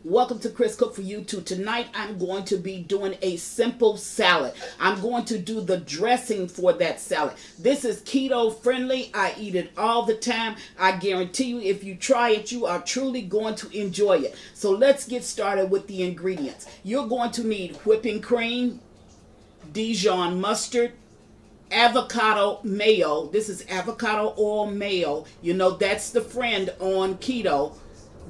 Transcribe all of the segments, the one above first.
Welcome to Chris Cook for YouTube. Tonight I'm going to be doing a simple salad. I'm going to do the dressing for that salad. This is keto friendly. I eat it all the time. I guarantee you if you try it, you are truly going to enjoy it. So let's get started with the ingredients. You're going to need whipping cream, Dijon mustard, avocado mayo. This is avocado oil mayo. You know, that's the friend on keto.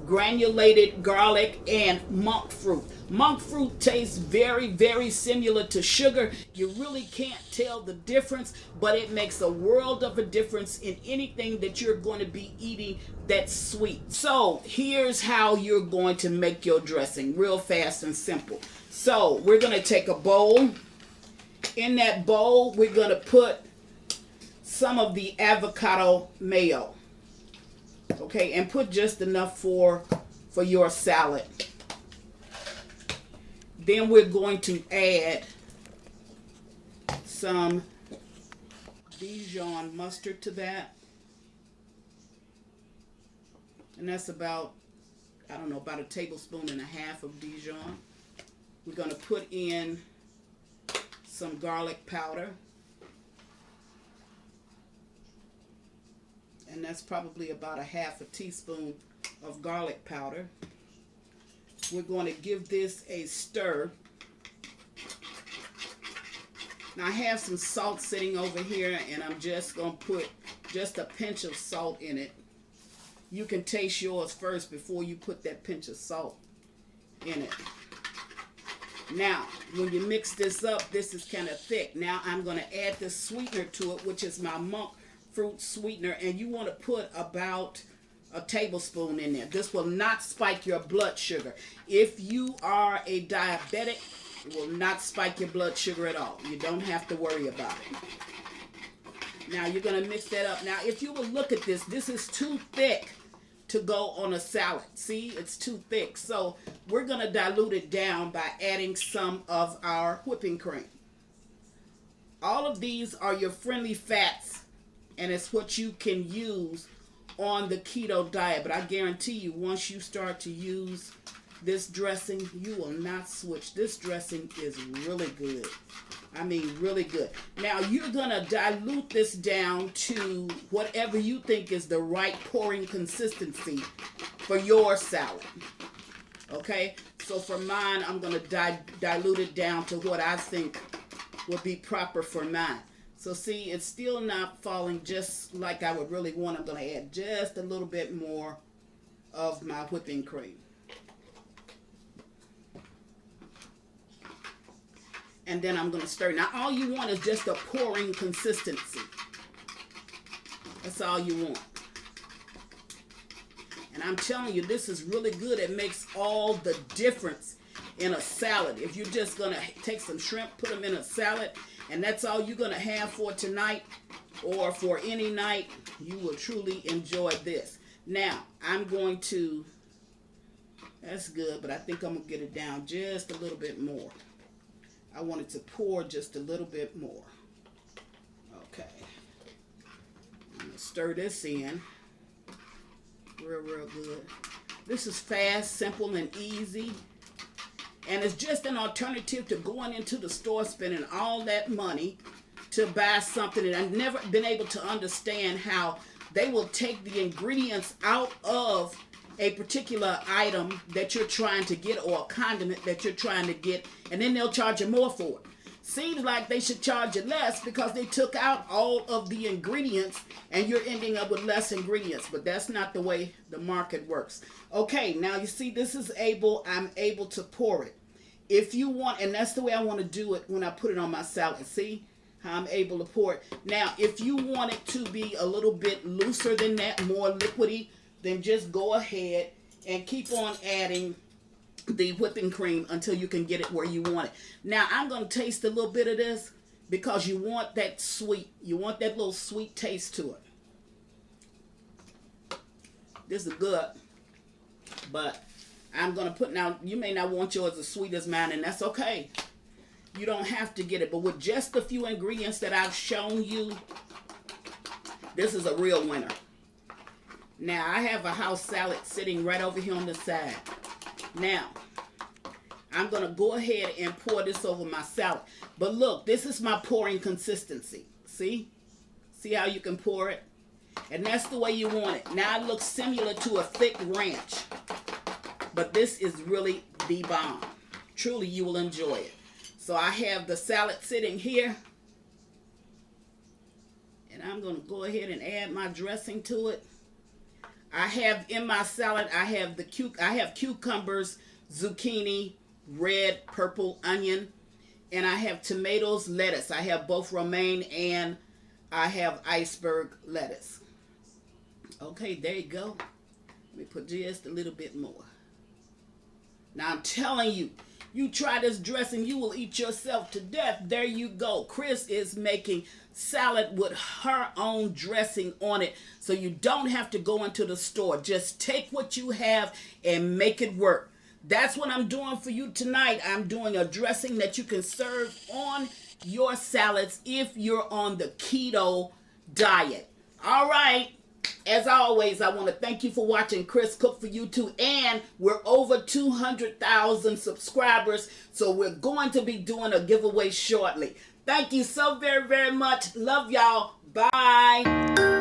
Granulated garlic and monk fruit. Monk fruit tastes very, very similar to sugar. You really can't tell the difference, but it makes a world of a difference in anything that you're going to be eating that's sweet. So here's how you're going to make your dressing, real fast and simple. So we're going to take a bowl. In that bowl, we're going to put some of the avocado mayo. Okay, and put just enough for your salad. Then we're going to add some Dijon mustard to that. And that's about, I don't know, about a tablespoon and a half of Dijon. We're going to put in some garlic powder. And that's probably about a half a teaspoon of garlic powder. We're going to give this a stir. Now I have some salt sitting over here, and I'm just going to put just a pinch of salt in it. You can taste yours first before you put that pinch of salt in it. Now, when you mix this up, this is kind of thick. Now I'm going to add the sweetener to it, which is my monk fruit sweetener, and you want to put about a tablespoon in there. This will not spike your blood sugar. If you are a diabetic, it will not spike your blood sugar at all. You don't have to worry about it. Now you're going to mix that up. Now if you will look at this, this is too thick to go on a salad. See, it's too thick. So we're going to dilute it down by adding some of our whipping cream. All of these are your friendly fats, and it's what you can use on the keto diet. But I guarantee you, once you start to use this dressing, you will not switch. This dressing is really good. I mean, really good. Now, you're going to dilute this down to whatever you think is the right pouring consistency for your salad. Okay? So for mine, I'm going to dilute it down to what I think would be proper for mine. So see, it's still not falling just like I would really want. I'm going to add just a little bit more of my whipping cream. And then I'm going to stir. Now all you want is just a pouring consistency. That's all you want. And I'm telling you, this is really good. It makes all the difference in a salad. If you're just going to take some shrimp, put them in a salad, and that's all you're going to have for tonight or for any night, you will truly enjoy this. Now, I'm going to, that's good, but I think I'm going to get it down just a little bit more. I want it to pour just a little bit more. Okay. I'm going to stir this in real good. This is fast, simple, and easy. And it's just an alternative to going into the store, spending all that money to buy something. And I've never been able to understand how they will take the ingredients out of a particular item that you're trying to get, or a condiment that you're trying to get, and then they'll charge you more for it. Seems like they should charge you less because they took out all of the ingredients and you're ending up with less ingredients. But that's not the way the market works. Okay, now you see this is I'm able to pour it. If you want, and that's the way I want to do it when I put it on my salad. See how I'm able to pour it. Now, if you want it to be a little bit looser than that, more liquidy, then just go ahead and keep on adding the whipping cream until you can get it where you want it. Now I'm going to taste a little bit of this because you want that sweet. You want that little sweet taste to it. This is good, but I'm going to put, now you may not want yours as sweet as mine, and that's okay. You don't have to get it, but with just a few ingredients that I've shown you, this is a real winner. Now I have a house salad sitting right over here on the side. Now, I'm going to go ahead and pour this over my salad. But look, this is my pouring consistency. See? See how you can pour it? And that's the way you want it. Now it looks similar to a thick ranch. But this is really the bomb. Truly, you will enjoy it. So I have the salad sitting here. And I'm going to go ahead and add my dressing to it. I have in my salad, I have cucumbers, zucchini, red, purple, onion, and I have tomatoes, lettuce. I have both romaine and I have iceberg lettuce. Okay, there you go. Let me put just a little bit more. Now I'm telling you, you try this dressing, you will eat yourself to death. There you go. Chris is making salad with her own dressing on it, so you don't have to go into the store. Just take what you have and make it work. That's what I'm doing for you tonight. I'm doing a dressing that you can serve on your salads if you're on the keto diet. All right. As always, I want to thank you for watching Chris Cook for You Too. And we're over 200,000 subscribers, so we're going to be doing a giveaway shortly. Thank you so very, very much. Love y'all. Bye.